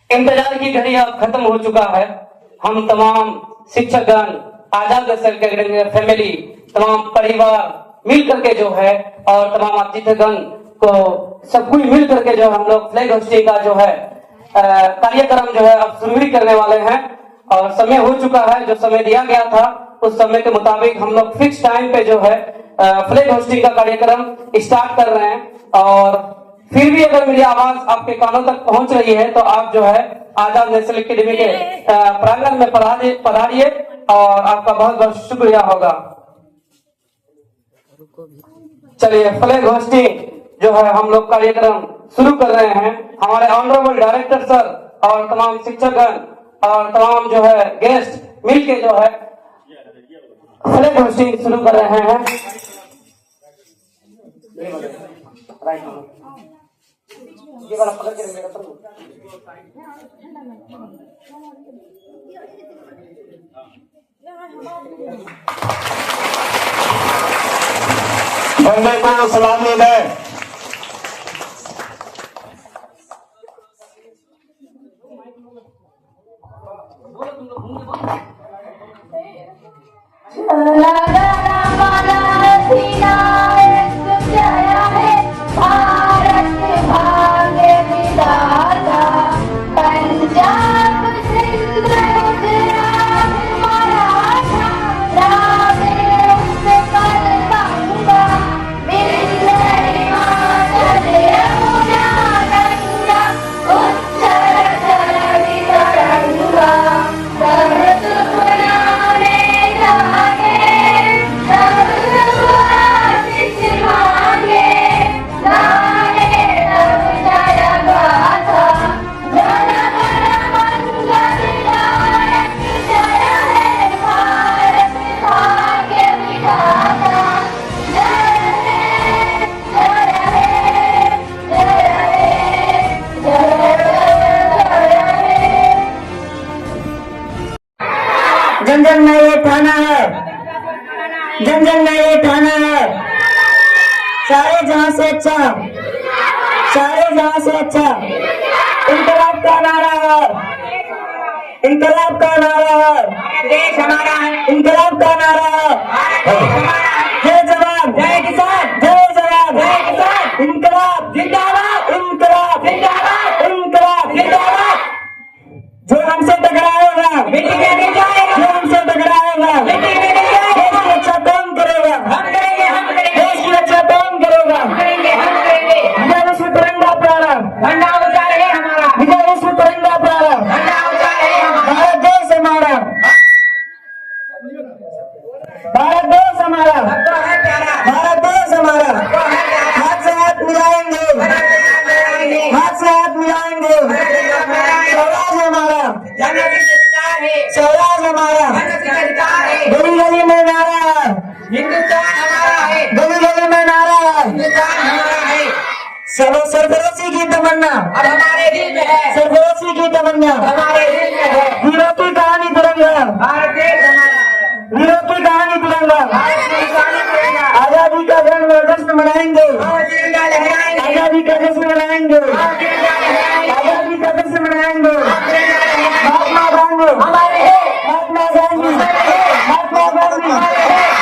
इंतजार की घड़ी अब खत्म हो चुका है। हम तमाम शिक्षकगण, आजाद नस्ल के फैमिली, तमाम परिवार मिल करके जो है और तमाम अतिथिगण को सब कोई मिल करके जो हम लोग फ्लैग होस्टिंग का जो है कार्यक्रम जो है अब शुरू ही करने वाले हैं। और समय हो चुका है, जो समय दिया गया था उस समय के मुताबिक हम लोग फिक्स टाइम पे जो है फ्लैग होस्टिंग का कार्यक्रम स्टार्ट कर रहे हैं। और फिर भी अगर मेरी आवाज आपके कानों तक पहुंच रही है तो आप जो है आजाद नेशनल एकेडमी के प्रांगण में पधारिए और आपका बहुत बहुत शुक्रिया होगा। चलिए, फ्लैग होस्टिंग जो है हम लोग कार्यक्रम शुरू कर रहे हैं। हमारे ऑनरेबल डायरेक्टर सर और तमाम शिक्षकगण और तमाम जो है गेस्ट मिलके जो है फ्लैग होस्टिंग शुरू कर रहे हैं। ये वाला पकड़ के मेरा तो बंदे को सलामी दें। जन जन में ये ठाना है, जन जन में ये ठाना है, सारे जहां से अच्छा, सारे जहां से अच्छा इनकलाब का नारा है, इनकलाब का नारा है, देश हमारा है, इनकलाब का नारा है। जय जवान, जय किसान, जय जवान, जय किसान, इनकलाब जिंदाबाद, इनकलाब जिंदाबाद, इनकलाब जिंदाबाद। जो हमसे टकराएगा मिट्टी में गिर जाएगा, जो हमसे टकराएगा मिट्टी में गिर जाएगा। देश की रक्षा कौन करेगा? हम करेंगे, हम करेंगे। देश की रक्षा कौन करेगा? हम करेंगे, हम करेंगे। विजय विश्व तिरंगा प्यारा, झंडा ऊंचा रहे हमारा, विजय विश्व तिरंगा प्यारा, झंडा ऊंचा रहे हमारा। भारत देश हमारा, भारत देश हमारा, भारत देश हमारा। हाथ से हाथ मिलाएंगे, हाथ से हाथ मिलाएंगे। स्वराज हमारा, स्वराज हमारा, गली गली में नारा है, हिंदुस्तान हमारा है, गली गली में नारा है, हिंदुस्तान हमारा है। सरफरोशी की तमन्ना अब हमारे दिल में है, सरफरोशी की तमन्ना हमारे दिल में है। वीरों की कहानी तिरंगा, भारत देश हमारा, वीरों की कहानी तिरंगा, भारत की कहानी तिरंगा। आजादी का जश्न मनाएंगे, आजादी का जश्न मनाएंगे, आजादी का जश्न मनाएंगे। महात्मा गांधी हमारे हैं, महात्मा गांधी, महात्मा गांधी,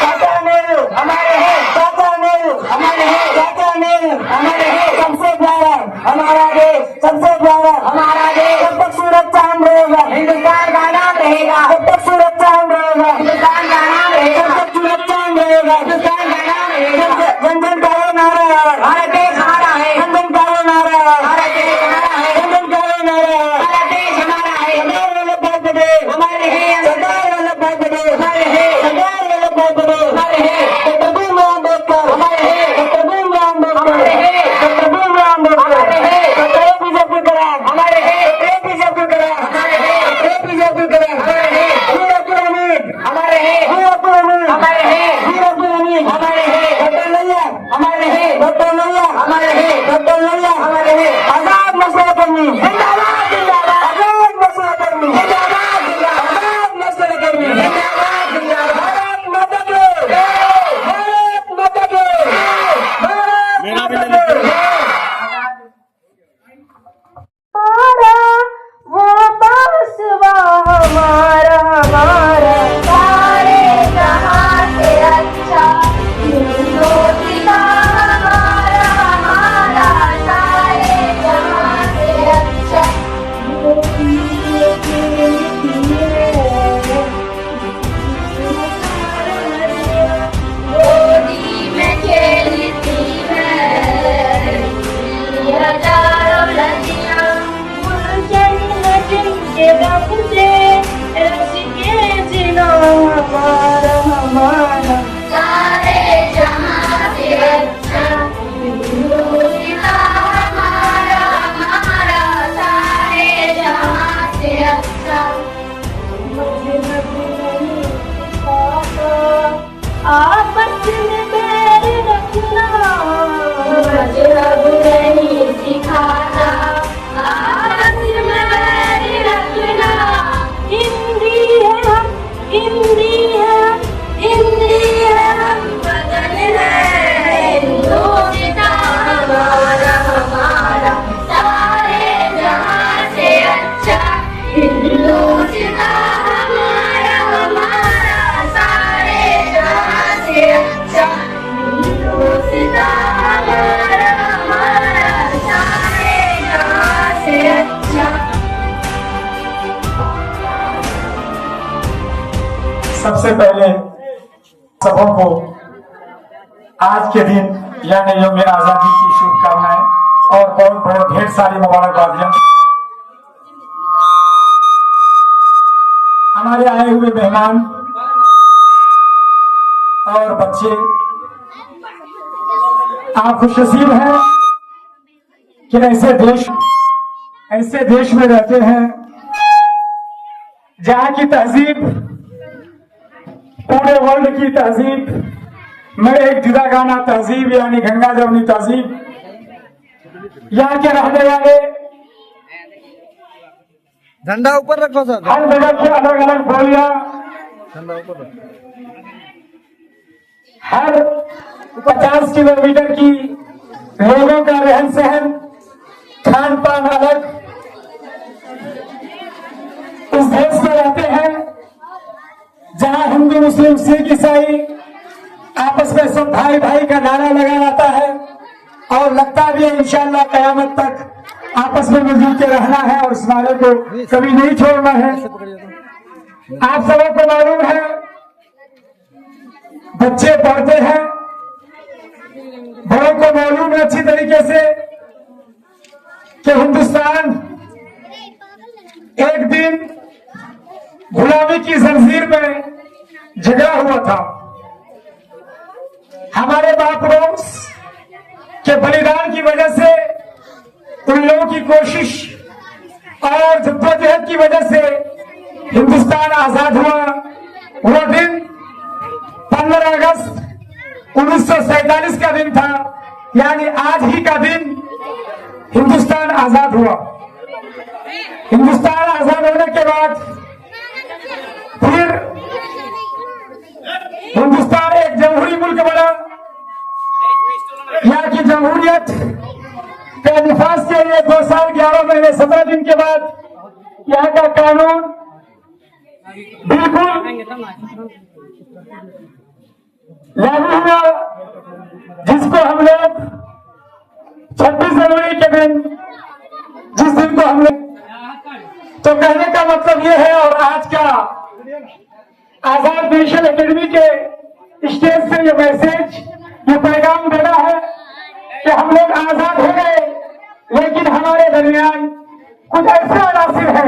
चाचा नेहरू हमारे हैं, चाचा नेहरू हमारे हैं, चाचा नेहरू हमारे हैं। सबसे प्यारा हमारा देश, सबसे प्यारा हमारा देश। जब तक सूरज चांद रहेगा हिंदुस्तान का नाम रहेगा, जब तक सूरज चांद रहेगा हिंदुस्तान का नाम रहेगा, जब तक सूरज चांद रहेगा हिंदुस्तान का नाम रहेगा। जन जन का वो नारा है, भारत देश हमारा है, जन जन का वो नारा है, भारत देश हमारा सबसे पहले सबों को आज के दिन यानी यौम आजादी की शुभकामनाएं और बहुत बहुत ढेर सारी मुबारकबादियां। हमारे आए हुए मेहमान और बच्चे, आप खुशनसीब हैं कि ऐसे देश में रहते हैं जहां की तहजीब पूरे वर्ल्ड की तहजीब में एक जुदा गाना तहजीब यानी गंगा जमुनी तहजीब, यहाँ के रहने वाले झंडा ऊपर रखो सर, हर जगह की अलग अलग बोलियां, झंडा ऊपर रखो। हर 50 किलोमीटर की लोगों का रहन सहन खान पान अलग, इस देश में रहते हैं जहां हिंदू मुस्लिम सिख ईसाई आपस में सब भाई भाई का नारा लगा रहता है और लगता भी है इंशाअल्लाह कयामत तक आपस में मिलजुल के रहना है और इस नारे को कभी नहीं छोड़ना है। आप सबों को मालूम है, बच्चे पढ़ते हैं, बड़ों को मालूम है अच्छी तरीके से कि हिंदुस्तान एक दिन गुलामी की जंजीर में जगा हुआ था। हमारे बापुरों के बलिदान की वजह से, उन लोगों की कोशिश और जद्दोजहद की वजह से हिंदुस्तान आजाद हुआ। वो दिन 15 अगस्त 1947 का दिन था, यानी आज ही का दिन हिंदुस्तान आजाद हुआ। हिंदुस्तान आजाद होने के बाद फिर हिंदुस्तान एक जमहूरी मुल्क बना। यहाँ की जमहूरियत के निफाज के लिए 2 साल 11 महीने 17 दिन के बाद यहाँ का कानून बिल्कुल लागू हुआ, जिसको हम लोग 26 जनवरी के दिन, जिस दिन को हम लोग, तो कहने का मतलब ये है और आज का आजाद नेशनल एकेडमी के स्टेज से ये मैसेज, ये पैगाम देना है कि हम लोग आजाद हो गए, लेकिन हमारे दरमियान कुछ ऐसे अनासिर है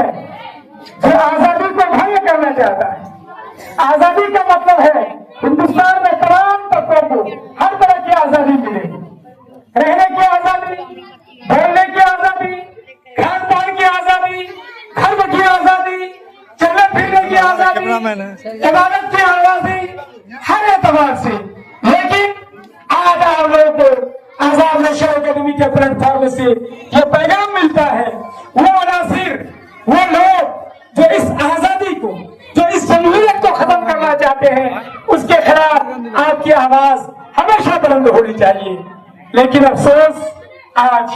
जो आजादी को भंग करना चाहता है। आजादी का मतलब है हिंदुस्तान में तमाम तत्वों को हर तरह की आजादी मिले, रहने की आजादी, बोलने की आजादी, खान पान की आजादी, धर्म की आजादी, चलने फिरने की आजादी, इबादत की आजादी, हर एतबार से। लेकिन आज आप लोगों को आजाद नेशनल एकेडमी के प्लेटफॉर्म से ये पैगाम मिलता है, वो अनासिर, वो लोग जो इस आजादी को, जो इस जमहूरियत को खत्म करना चाहते हैं, उसके खिलाफ आपकी आवाज हमेशा बुलंद होनी चाहिए। लेकिन अफसोस आज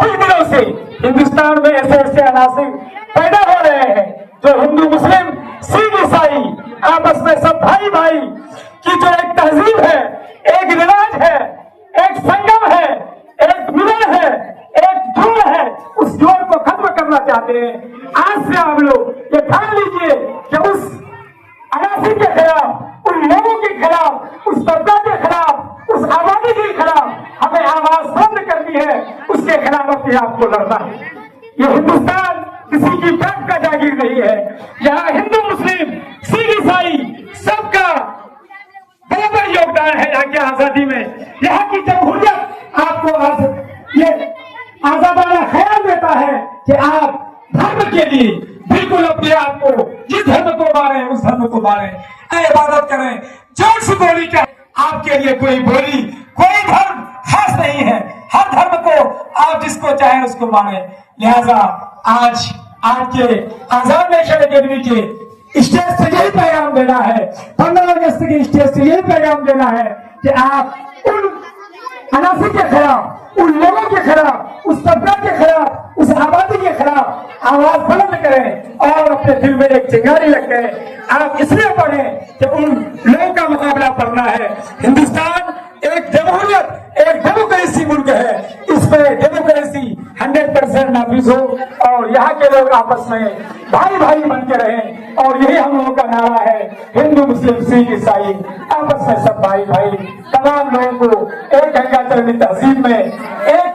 कुछ दिनों से हिंदुस्तान में ऐसे ऐसे अनासिर पैदा हो रहे हैं जो हिंदू मुस्लिम सिख ईसाई आपस में सब भाई भाई की जो एक तहजीब है, एक रिवाज है, एक संगम है, एक मिलन है, एक जोड़ है, उस जोड़ को खत्म करना चाहते हैं। आज से आप लोग ये ठान लीजिए कि उस अनासिर के खिलाफ, उन लोगों के खिलाफ, उस तबका के खिलाफ, उस आबादी के खिलाफ हमें आवाज बंद करनी है, उसके खिलाफ अपने आप को लड़ना है। ये हिंदुस्तान किसी की बात का जागीर नहीं है, यहाँ हिंदू मुस्लिम सिख ईसाई सबका बराबर योगदान है। यहाँ की आजादी में, यहाँ की जमहूरियत आपको ये आजादाना ख्याल देता है कि आप धर्म के लिए बिल्कुल अपने आप को, जिस धर्म को मारे उस धर्म को मारे, इबादत करें, जोर से बोली का आपके लिए कोई बोली, कोई धर्म खास नहीं है, हर धर्म को आप जिसको चाहे उसको माने। लिहाजा आज के आजाद नेशनल एकेडमी के स्टेज से यही पैगाम देना है, 15 अगस्त के स्टेज से यही पैगाम देना है कि आप उन अनासिर के खिलाफ, उन लोगों के खिलाफ, उस तबका के खिलाफ, उस आबादी के खिलाफ आवाज बुलंद करें और अपने दिल में एक चिंगारी रख करें। आप इसलिए पढ़ें कि उन लोगों का मुकाबला करना है। हिंदुस्तान एक जमहूरियत, एक डेमोक्रेसी मुल्क है, इसमें डेमोक्रेसी 100% नाफिज हो और यहाँ के लोग आपस में भाई भाई बन के रहें, और यही हम लोगों का का नारा है, हिंदू मुस्लिम सिख ईसाई आपस में सब भाई भाई, तमाम लोगों को एक गंगाचरणी तहजीब में एक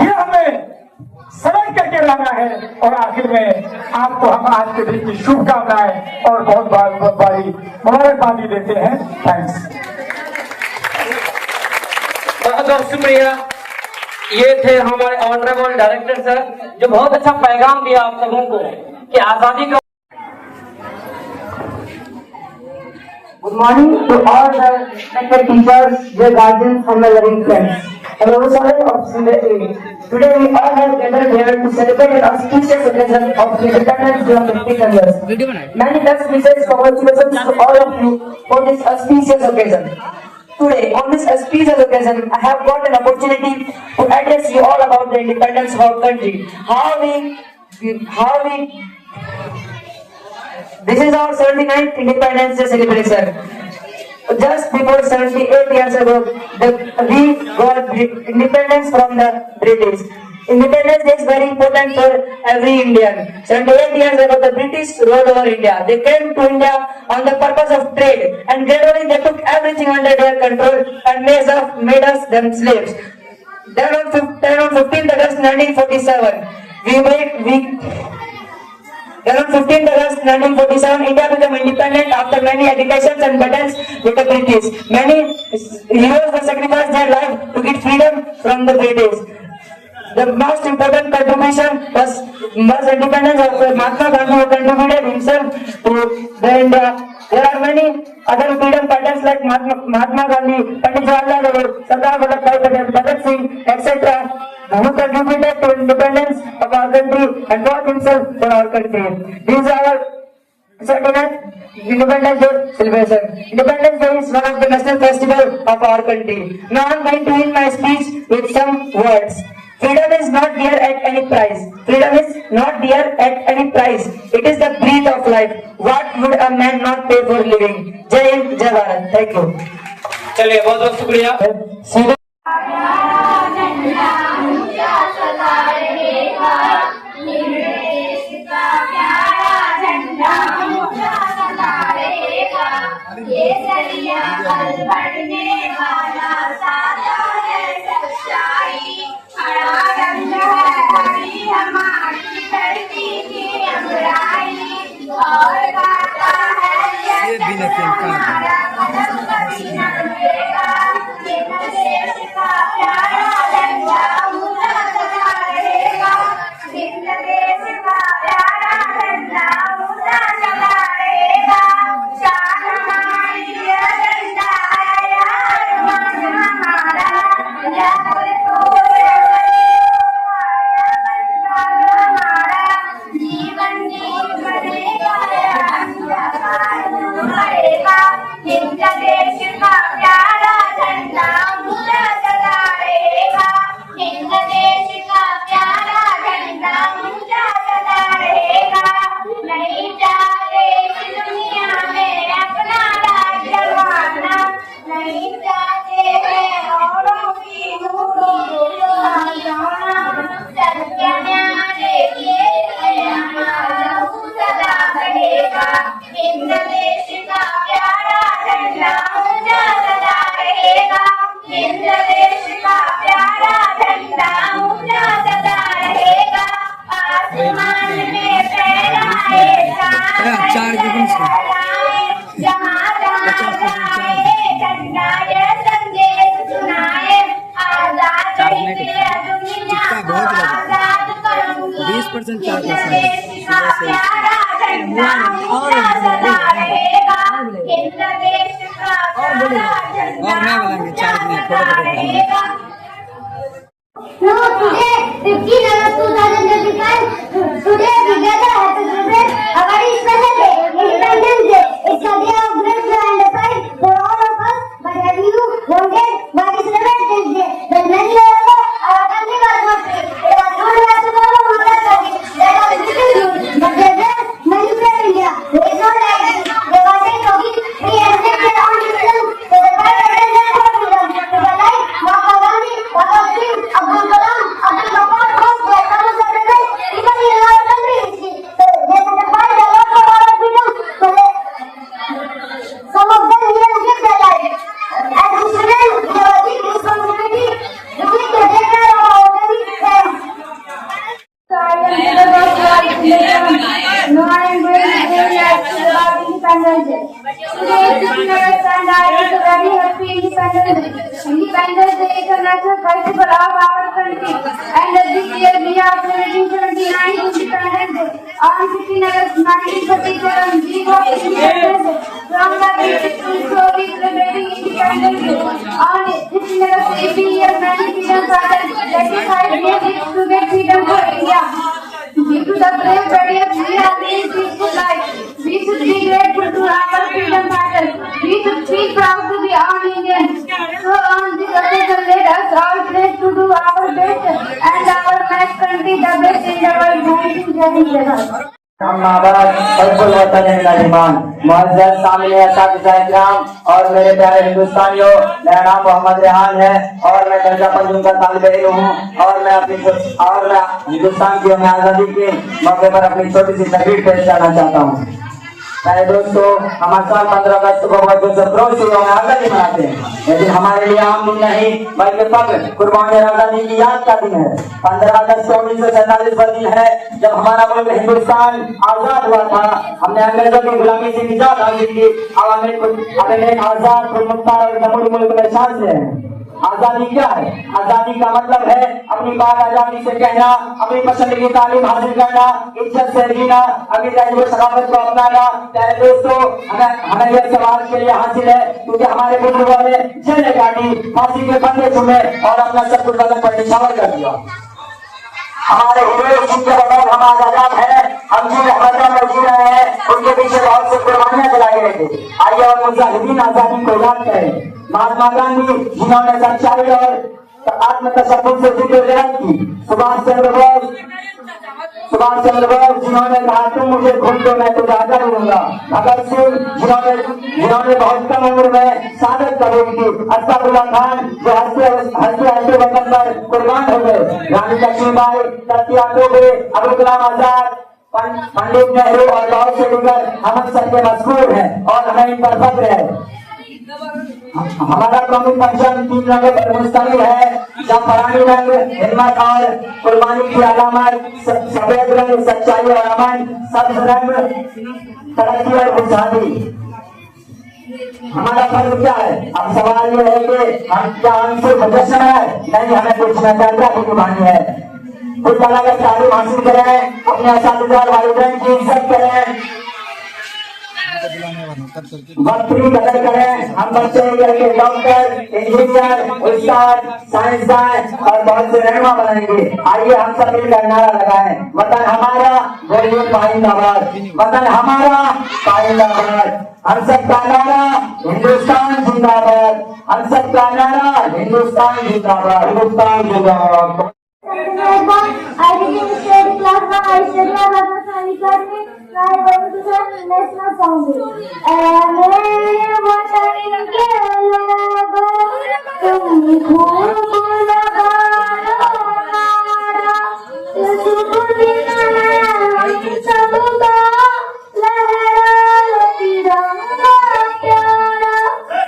ये हमें समझ करके लाना है। और आखिर में आपको हम आज के दिन की शुभकामनाएं और बहुत बारी मुबारकबादी देते हैं। थैंक्स। बहुत बहुत शुक्रिया। ये थे हमारे ऑनरेबल डायरेक्टर सर, जो बहुत अच्छा पैगाम दिया आप सबों को कि आजादी का। Good morning to all the respected teachers, dear guardians, and my loving friends. Hello, sir of Sunday 8. Today we all have gathered here to celebrate an auspicious occasion of independence day of Indian years. Many best wishes, congratulations to all of you for this auspicious occasion. Today, on this auspicious occasion, I have got an opportunity to address you all about the independence of our country. This is our 79th Independence Day celebration. Just before 78 years ago, we got independence from the British. Independence Day is very important for every Indian. 78 years ago, the British ruled over India. They came to India on the purpose of trade, and gradually they took everything under their control and made us them slaves. Then on 15th August 1947, Then on 15th August 1947, India became independent after many agitations and battles with the British. Many heroes were sacrificed their life to get freedom from the British. The most important contribution was independence of Mahatma Gandhi, who contributed himself to the India. There are many other freedom fighters like Mahatma Gandhi, Pandit Jawaharlal Nehru, Sardar Vallabhbhai Patel, Bhagat Singh, etc., who contributed to independence of our country and fought himself for our country. These are our 79th Independence Day celebration. Independence Day is one of the national festivals of our country. Now I am going to end my speech with some words. Freedom is not dear at any price. Freedom is not dear at any price. It is the breath of life. What would a man not pay for living? Jai Hind, Jai Bharat. Thank you. चलिए बहुत बहुत शुक्रिया। No, today, 15 August 2025, today we gather to celebrate a very special day, Independence Day. It's a day of great joy and pride for all of us. But have you wondered why we celebrate this day? When many years ago, our country was not free. It was ruled by the power of mother country. That was British rule. But they were many from India. It is not like this. They wanted to be free and make their own decisions. So they fight against their own freedom. People like Mahatma Gandhi, Bhagat Singh, Abdul Kalam, Abdul Ghaffar Khan, they are some of the people in our country. So they sacrificed a lot for our freedom. Independence Day is a national festival of our country, and this year we are celebrating 79 Independence Day. On 15 August 1947, we got independence from the British rule, so we celebrating Independence Day. On 15 August every year, many freedom fighters sacrifice their lives to get freedom for India. Due to the brave barriers we are living peaceful life, we should be grateful to our freedom fighters. We should feel proud to be on Indians. So on this occasion, let us all pledge to do our best and our best country the best in the world. Thank you, Jai Hind. मुअज़्ज़ज़ सामने इस्लाम और मेरे प्यारे हिंदुस्तानियों, मेरा नाम मोहम्मद रेहान है और मैं दर्जा पंचम का तालिब इल्म हूँ और मैं हिंदुस्तान की आज़ादी के मौके पर अपनी छोटी सी तकरीर पेश करना चाहता हूँ। मेरे दोस्तों, हम हर साल 15 अगस्त को आज़ादी मनाते हैं, लेकिन हमारे लिए आम दिन नहीं बल्कि फख्र, कुर्बानी और आज़ादी की याद का दिन है। 15 अगस्त 1947 का दिन है जब हमारा मुल्क हिंदुस्तान आजाद हुआ था। हमने अंग्रेजों की गुलामी से निजात हासिल की। अब हमें आजाद, खुदमुख्तार और जमहूरी मुल्क में सांस ले हैं। आजादी क्या है? आजादी का मतलब है अपनी बात आजादी से कहना, अपनी पसंद की तालीम हासिल करना, इज्जत से जीना, अपनी तहजीब सकाफत को अपनाना। प्यारे दोस्तों, हमें यह सवाल के लिए हासिल है क्योंकि हमारे बुजुर्गों ने जेलें काटी, फांसी के फंदे चुमे और अपना सब कुछ बदन पर निछावर कर दिया। हमारे हीरो जिनके बगैर हम आजाद है, हम जिन रहमतों में जी रहे हैं, उनके पीछे बहुत से कुर्बानियां चलाई गई थी। आइए और मुजाहिदीन आजादी को याद करें। महात्मा गांधी जिन्होंने सच्चाई और आत्म तशद्दुद से जिद्दोजहद की, सुभाष चंद्र बोस जिन्होंने कहा तुम मुझे भूल दो मैं तुझे आजाद दूंगा, भगत सिंह जिन्होंने बहुत कम उम्र में शहादत कबूल की, अशफाकुल्लाह खान जो हंसते वतन पर कुर्बान हो गए, रानी लक्ष्मीबाई, तात्या टोपे, अबुल कलाम आजाद, पंडित नेहरू और बहुत से दीगर हम सबके मशहूर हैं और हमें इन पर फख्र है। हमारा प्रमुख पंचम 3 रंगों पर मुश्तमिल है। जाफरानी रंग हिम्मत और कुर्बानी की अलामत, सफेद रंग सच्चाई और अमन, सब्ज रंग तरक्की और खुशहाली। हमारा फर्ज क्या है? अब सवाल ये है कि हम क्या सिर्फ जश्न है? नहीं, हमें कुछ नजरिया की कुर्बानी है। कुछ अलग तालीम हासिल करें, अपने असातिज़ा वालिदैन की इज्जत करें, वक्त की कदर करें। हम बच्चे के डॉक्टर, इंजीनियर, उस्ताद, साइंसदान और बहुत से रहनुमा बनेंगे। आइए हम सब मिलकर नारा लगाएं, वतन हमारा गरीब पाइंदाबाद, वतन हमारा पाइंदाबाद। हम सबका नारा हिंदुस्तान जिंदाबाद, हम सबका नारा हिंदुस्तान जिंदाबाद, हिंदुस्तान जिंदाबाद। I didn't study class, but I study another study class. I go to the national song. मेरे वतन के लोगों तुम खूब लगाना नारा, सुबह सबका लहरा तिरंगा प्यारा,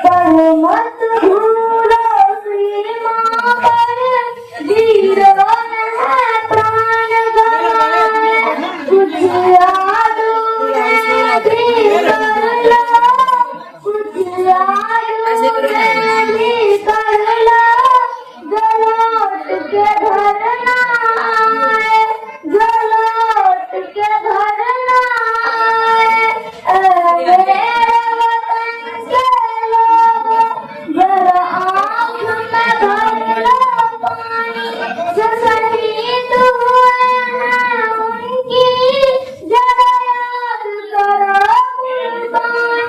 पर मत भूलो सीमा पर वीरों ने प्राण गंवाए। कुछ याद में भी कर लो, कुछ याद में भी कर लो, जो लौट के घर ना आए, जो लौट के घर ना आए। मेरे वतन के लोगों जरा आँख में भर लो पानी, जो शहीद हुए हैं उनकी जरा याद करो कुर्बानी।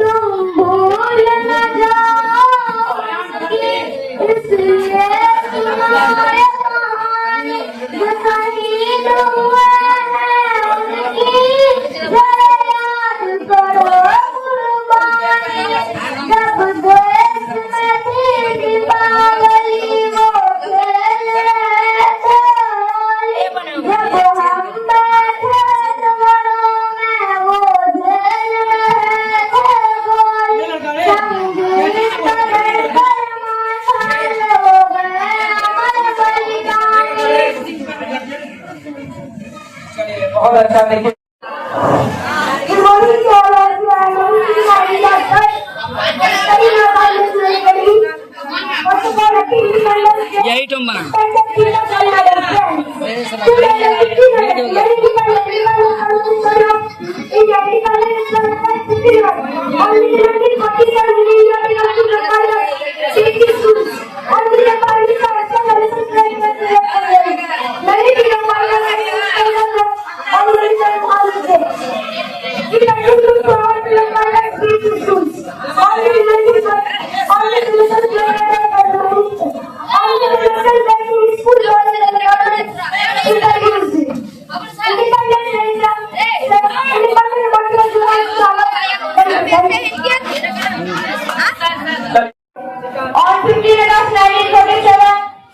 तुम भूल न जाओ उनकी, इसलिए सुनाए कहानी। जो शहीद हुए हैं उनकी जरा याद करो कुर्बानी। जब देश में थी दीपावली वो खेल रहे थे होली, जब हम बैठे जवानों में वो झेल रहे थे गोली। संगीत बदल कर माशाल हो गए अमर बलिदानी। बहुत अच्छा। देखिए Good morning to all of you. I'm Mohammed Nabi Doctor. We are grateful for all the Maharashtra free schools. All the relatives, all the relatives all the relatives that we school was in the government. On 15 August 1947,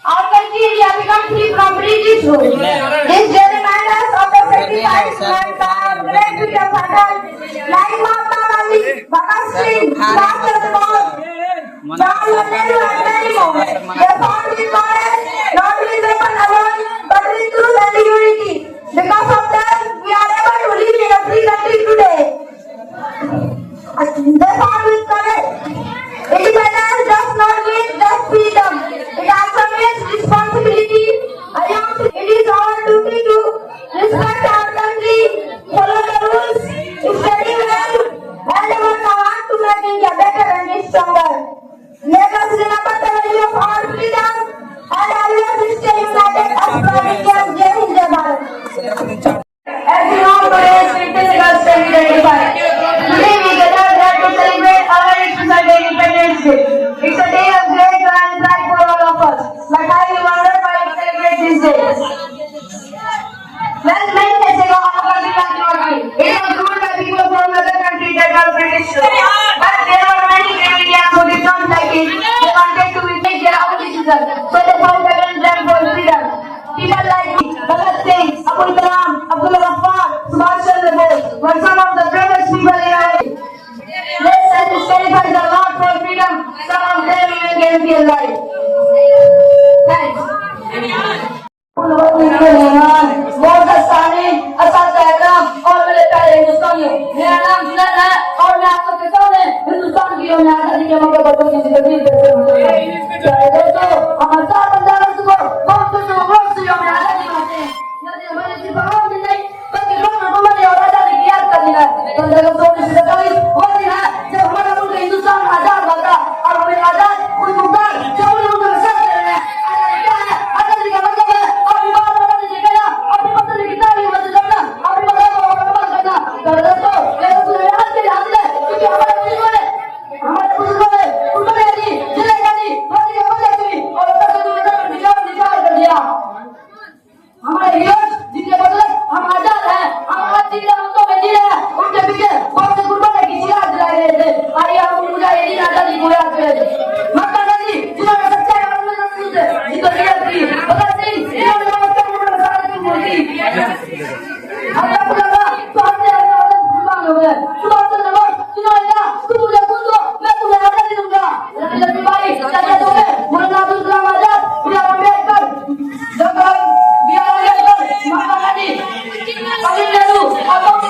our country has become free from British rule. This day reminds us of the sacrifice made by our great freedom fighters like Mahatma Gandhi, Bhagat Singh, Subhash Chandra Bose, Jawaharlal Nehru, and many more. They fought with courage, not with weapons alone, but with truth and unity. Because of them, we are able to live in a free country today. They fought with courage. Independence does not mean just freedom. It also means responsibility. It is our duty to respect our country, follow the rules, study well, and work hard to make India better and stronger. Let us remember the value of our freedom and always stay united as one India. Jai Hind, Jai Bharat. As you know, today is 15 August 2025. Today we gather here to celebrate our Independence Day. It's a day of great joy and pride for all of us. But have you wondered why we celebrate this day? Well, many years ago, our country was not free. It was ruled by people from other countries that were British rule. But there were many brave Indians who did not like it. They wanted to make their own decision. So they fought against them for freedom. People like Bhagat Singh, Abul Kalam, Abdul Ghaffar, Subhash Chandra Bose were some of the bravest people in our age. They sacrificed a lot for freedom. Some of them even gave their life. Thanks. बहुत सारे असद पैगाम और मेरे प्यारे हिंदुस्तानियों, मेरा नाम जुनैद है और मैं आपको कहता हूँ हिंदुस्तान की और आजादी के मौके पर बच्चों की जिंदगी कैसे होती है। दोस्तों, हम 4 अगस्त को बहुत खुश वर्ष से हमें आजादी पाते हैं। यदि हमें सिर्फ आवाम दिन नहीं बल्कि हुकूमत और आजादी की याद का दिन है। 15 अगस्त 1947 वो दिन है जब हमारा मुल्क हिंदुस्तान आजाद हुआ था और हमें आजाद खुद मुख्तार जब उन लोगों के साथ रहे हैं। आजादी क्या है? आजादी का मतलब है अपनी बात बताने से कहना, अपनी पसंद की तारीफ मत करना, अपनी बात को मुकम्मल करना। तो दोस्तों, ये तो याद के हासिल है क्योंकि हमारे बुजुर्गों ने जिले गांधी मोदी के मदद की और निजाम कर दिया। हमारे हीरोज जिनके बदले हम आजाद हैं, हम आज जिन रास्तों में जी रहे हैं, उनके पीछे बहुत से कुर्बानी की चिराग जलाए गए थे। आइए हम उन मुजाहिदीन आजादी को याद करें। महात्मा गांधी जिन्होंने सच्चाई और जिनको नियत की, भगत सिंह जिन्होंने की मूर्ति आपको लगा तो हमने कुर्बान हो गए। सुभाष चंद्र बोस जिन्होंने कहा तुम मुझे खून दो मैं तुम्हें आजादी दूंगा। लक्ष्मीबाई चाचा दोगे मौलाना अब्दुल कलाम आजाद, बी आर अम्बेडकर, महात्मा गांधी, पंडित नेहरू और बहुत सी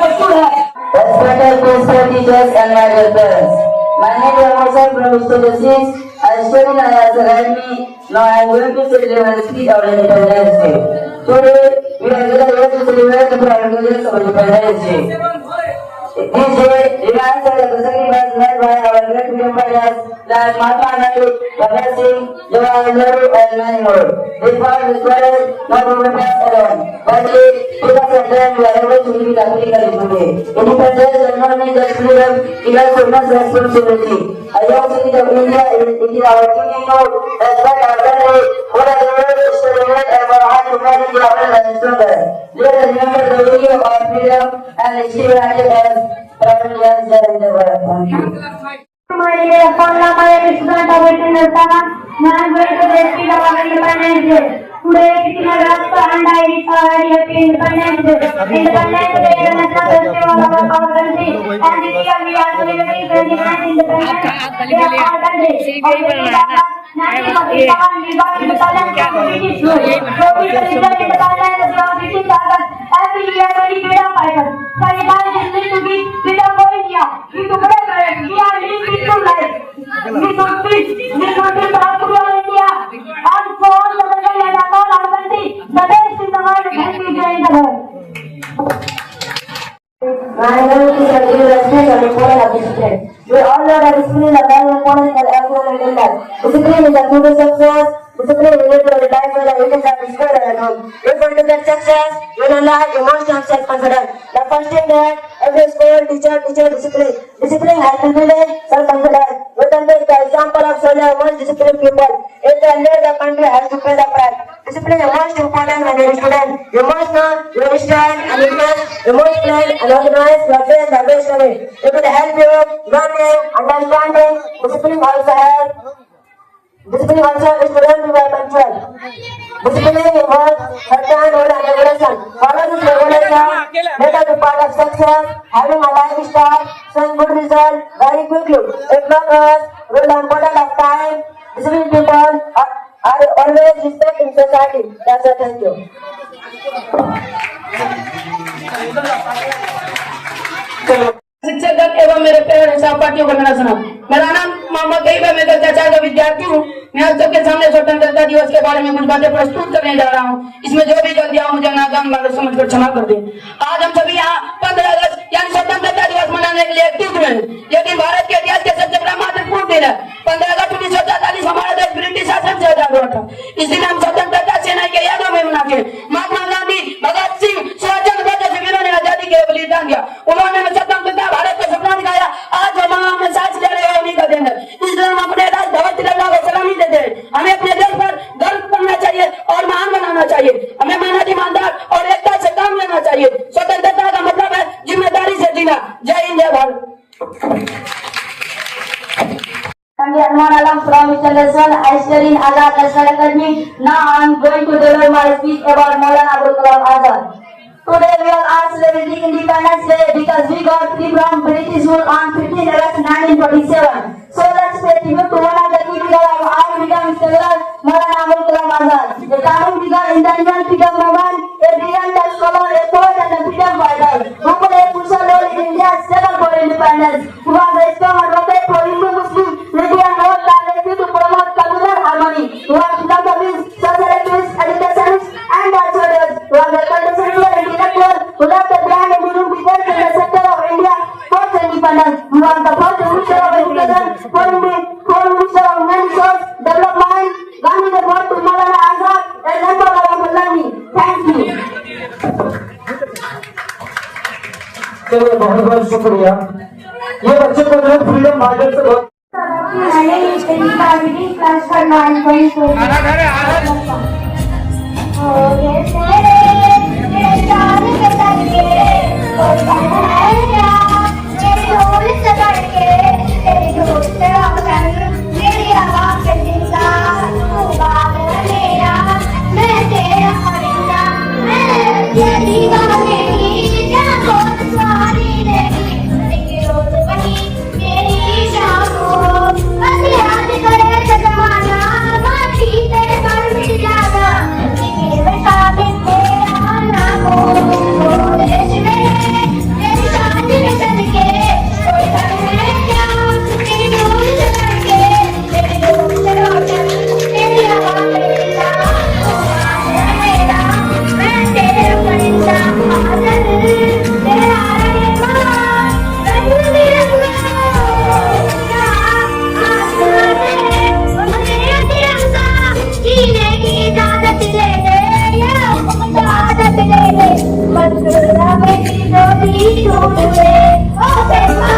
मशहूर है। Respected principal teachers and my dear parents, my name is Mohsen from Stage 6. I study in IIS Academy. Now I am going to celebrate and speak our Independence Day. Today we are gathered here to celebrate the prioritization of Independence Day. This day reminds us of the sacrifice made by our great freedom fighters like Mahatma Gandhi, Bhagat Singh, Jawaharlal Nehru, and many more. They fought with courage, not only us alone, but because of them we are able to live in a free country today. Independence does not mean just freedom, it also means responsibility. A young citizen of India, it is our duty to respect our country, follow the rules, study well, and work hard to make India better and stronger. Let us remember the value of our freedom and stay united as proud Indians. Jai Hind, Jai Bharat. Thank you. My dear Paula, my student of International, I am going to speak about Independence Day. Today, 15 August, and I happy Independence Day. Independence Day is a national festival of our country, and this year we are celebrating 29th Independence Day of our country. Every year, many freedom fighters sacrifice their lives to be freedom for India. We are living peaceful life. We should be proud to be our India. And for all the country and all our country, the best in the world. Thank you, Jai Hind, Jai Bharat. My name is Adil Respect and important of discipline. We all know that discipline is a very important and excellent in life. Discipline is a crucial success. Discipline is related to the life whether it is at school or at home. If you want to get success, you will lack emotional self-confidence. The first thing that every school teacher discipline. Discipline has to build self-confidence. You can take the example of soldier, most disciplined people. If they lead the country, has to pay the price. Discipline is most important when you're a student. You must know, you understand, and you must plan and organize your day the best way. It will help you learning, understanding. Discipline also is student to be punctual. Discipline involves certain rule and regulation. Follow this regulation. Let us be part of success. Having a lifestyle, showing good result very quickly. If not us, rule the importance of time. Disciplined people are always respected in society. That's all. Thank you. शिक्षक एवं मेरे प्यारे सहपाठियों को मेरा सलाम। मेरा नाम मोहम्मद गईब है। मैं कक्षा 4 का विद्यार्थी हूँ। मैं आप सबके सामने स्वतंत्रता दिवस के बारे में कुछ बातें प्रस्तुत करने जा रहा हूँ। इसमें जो भी गलतियां हो मुझे नादान वाले समझकर क्षमा कर दें। आज हम सभी यहाँ 15 अगस्त यानी स्वतंत्रता दिवस मनाने के लिए एकत्रित हुए हैं। यह दिन भारत के इतिहास के सबसे बड़ा महत्वपूर्ण दिन है। 15 अगस्त 1947 हमारा देश ब्रिटिश शासन से आजाद हुआ था। इस दिन हम स्वतंत्रता सेनानी के यादों में मनाते हैं। महात्मा गांधी, भगत सिंह, सुभाष चंद्र बोस जैसे वीरों ने आजादी के लिए बलिदान दिया। उन्होंने स्वतंत्रता भारत का सपना दिखाया। आज हम हमें सांस ले रहे हैं उन्हीं का दिन है। इस दिन हम अपने राज ध्वज तिरंगा को सलामी देते हैं। हमें अपने देश पर गर्व करना चाहिए और महान बनाना चाहिए। हमें मेहनत, ईमानदार और एकता से काम लेना चाहिए। स्वतंत्रता का मतलब है जिम्मेदारी से जीना। जय हिंद, जय Bharat. Kami Anwar Alam from Installation. I study in Azad National Academy. Now I am going to deliver my speech about Maulana Abul Kalam Azad. Today we are all celebrating Independence Day because we got free from British rule on 15 August 1947. So let's pay tribute to one of the key figures of our freedom struggle, Maulana Abul Kalam Azad. A towering figure in the Indian freedom movement, a brilliant scholar, a poet and a freedom fighter, who played a crucial role in India's struggle for independence. He was a strong advocate for Hindu-Muslim unity and worked tirelessly to promote communal harmony. He was philanthropist, social activist, educationist, and architect. He was a quintessential intellectual who left a brand and new figures in the sector of India post-independence. He was the first minister of education, foreign minister of human resource development. Gandhi the word to Maulana Azad, a member of Mulani. Thank you. चलिए बहुत बहुत शुक्रिया। ये बच्चे को जो freedom fighter से बहुत My name is Deepika, reading class for 9.4. Oh, yes, मेरे चाँद के तड़के, कोई बना है क्या? मेरी ढोल से तड़के, तेरी ढोल से आकर, मेरी आवाज़ से जिंदा, तू बाग मेरा, मैं तेरा परिंदा, मैं तेरी गानेगी, क्या कौन सवारी देगी, तेरी रोज़ वही मेरी शाम हो, बस याद करे जमाना, माटी तेरे पर मिट जाना, तेरे बेटा तेरा नाम हो, देश में तेरी शान में चलके, कोई कर है क्या, तेरी ढूंढ से करके, तेरी ढूंढ से रोशन, तेरी आवाज़ मेरा, तू आजा मेरा, मैं तेरा परिंदा, आदर तेरा रहमान, रंग बिरंगा, जीने की इजाजत ले ले, ये आदत ले ले, बस मेरी डोली ढूंढ ले, ओ बेटा